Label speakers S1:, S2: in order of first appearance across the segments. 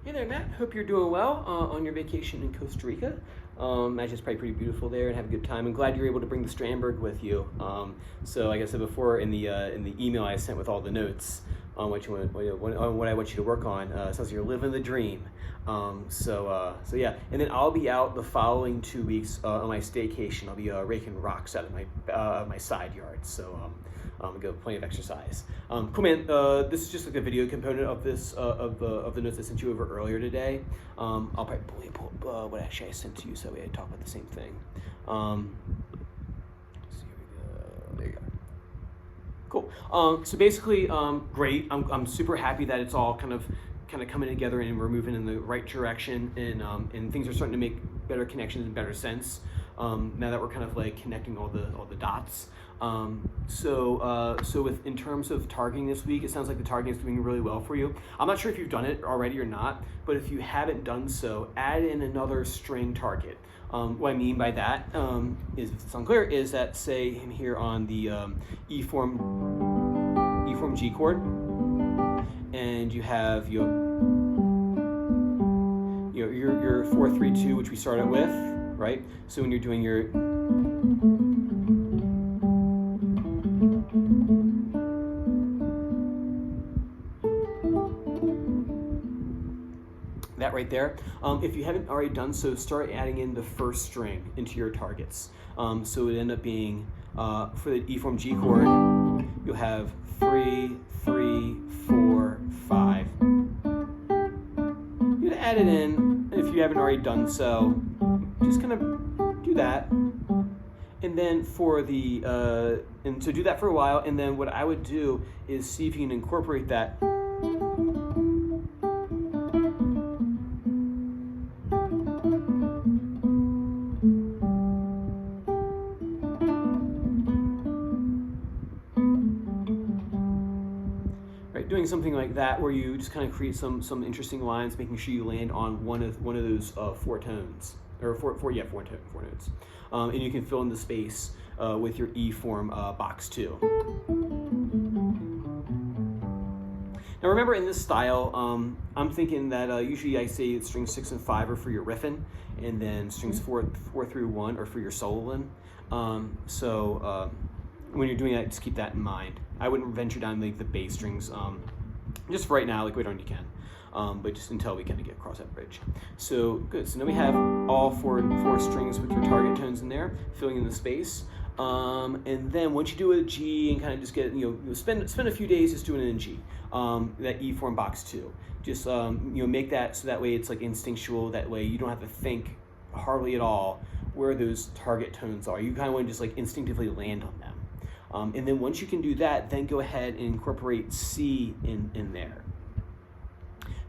S1: Hey there, Matt. Hope you're doing well on your vacation in Costa Rica. Imagine it's probably pretty beautiful there and have a good time. I'm glad you were able to bring the Strandberg with you. So like I said before in the email I sent with all the notes on what I want you to work on, sounds like you're living the dream. So yeah, and then I'll be out the following 2 weeks on my staycation. I'll be raking rocks out of my side yard. So get plenty of exercise. Cool, man. This is just like a video component of this of the notes I sent you over earlier today. I'll probably pull up what actually I sent to you so that way I talk about the same thing. Let's see, here we go. There you go. Cool. So basically, great. I'm super happy that it's all kind of coming together and we're moving in the right direction, and things are starting to make better connections and better sense. Now that we're kind of like connecting all the dots. So in terms of targeting this week, it sounds like the targeting is doing really well for you. I'm not sure if you've done it already or not, but if you haven't done so, add in another string target. What I mean by that is, if it's unclear, is that say in here on the E form G chord, and you have your 4-3-2, which we started with, right? So when you're doing your that right there. If you haven't already done so, start adding in the first string into your targets. So it end up being for the E form G chord, you'll have 3, 3, 4, 5. You can add it in if you haven't already done so. Just kind of do that, and then for the and so do that for a while, and then what I would do is see if you can incorporate that. Doing something like that, where you just kind of create some interesting lines, making sure you land on one of those 4 tones, or four notes, and you can fill in the space with your E form box 2. Now remember, in this style, I'm thinking that usually I say strings 6 and 5 are for your riffing, and then strings 4 through 1 are for your soloing. When you're doing that, just keep that in mind. I wouldn't venture down like the bass strings, just for right now, like later on you can, but just until we kind of get across that bridge. So good. So now we have all four strings with your target tones in there, filling in the space. And then once you do a G and kind of just get, spend a few days just doing it in G, that E form box 2. Just make that so that way it's like instinctual. That way you don't have to think hardly at all where those target tones are. You kind of want to just like instinctively land on them. And then once you can do that, then go ahead and incorporate C in there.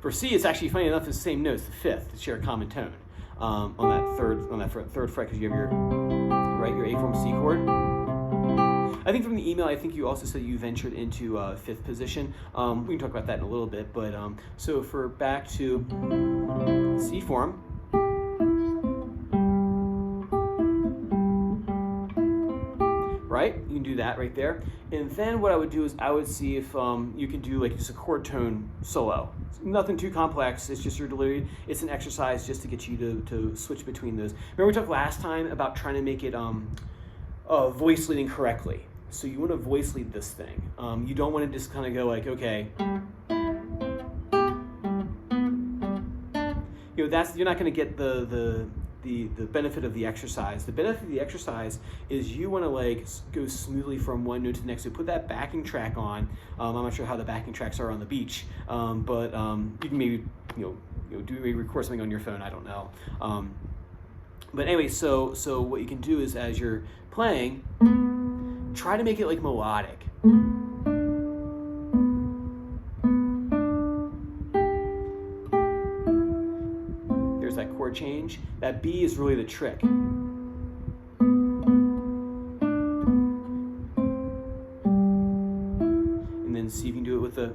S1: For C, it's actually funny enough, it's the same notes, the 5th, to share a common tone on that third fret, because you have your A form C chord. I think from the email, I think you also said you ventured into 5th position. We can talk about that in a little bit, but so for back to C form. Right, you can do that right there, and then what I would do is I would see if you can do like just a chord tone solo. It's nothing too complex. It's just your delivery. It's an exercise just to get you to switch between those. Remember we talked last time about trying to make it voice leading correctly. So you want to voice lead this thing. You don't want to just kind of go like, okay. You're not going to get the benefit of the exercise. The benefit of the exercise is you want to like go smoothly from one note to the next. So put that backing track on. I'm not sure how the backing tracks are on the beach, but you can maybe record something on your phone. I don't know. But anyway, so what you can do is as you're playing, try to make it like melodic. That chord change. That B is really the trick. And then see if you can do it with the.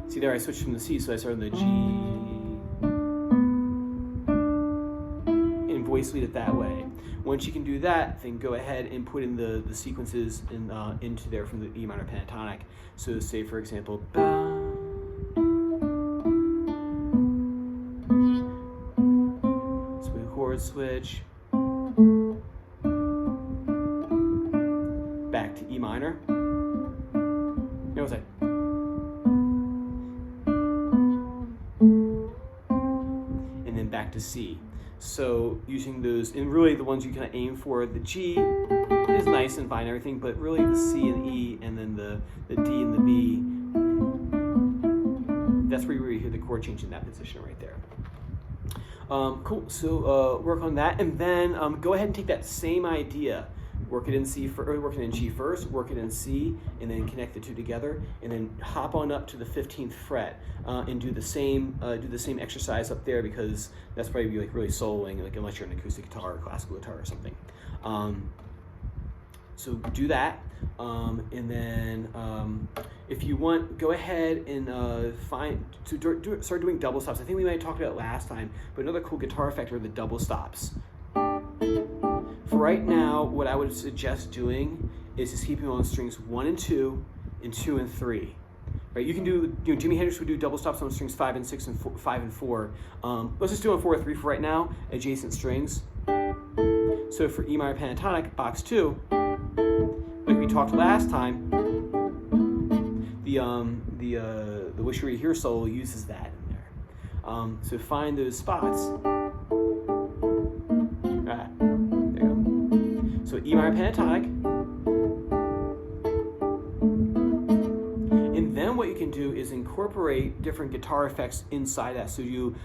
S1: See there, I switched from the C, so I started the G. And voice lead it that way. Once you can do that, then go ahead and put in the sequences into there from the E minor pentatonic. So say, for example, so we chord switch, back to E minor. What was that? And then back to C. So using those, and really the ones you kind of aim for, the G is nice and fine and everything, but really the C and E, and then the D and the B, that's where you really hear the chord change in that position right there. Cool, so work on that, and then go ahead and take that same idea, work it in G first, work it in C, and then connect the two together, and then hop on up to the 15th fret and do the same exercise up there, because that's probably like really soloing, like unless you're an acoustic guitar or classical guitar or something. So do that, and then if you want, go ahead and start doing double stops. I think we might have talked about it last time, but another cool guitar effect are the double stops. For right now, what I would suggest doing is just keeping on strings 1 and 2, and 2 and 3. Right? You can do, Jimi Hendrix would do double stops on strings 5 and 6 and 5 and 4. Let's just do on 4 and 3 for right now, adjacent strings. So for E minor pentatonic, box 2, like we talked last time, the Wish You Were Here solo uses that in there. So find those spots. So E minor pentatonic, and then what you can do is incorporate different guitar effects inside that. So you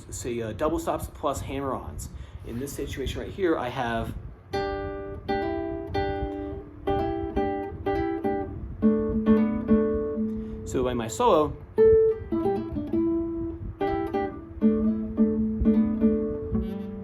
S1: say double stops plus hammer-ons. In this situation right here, I have so by my solo.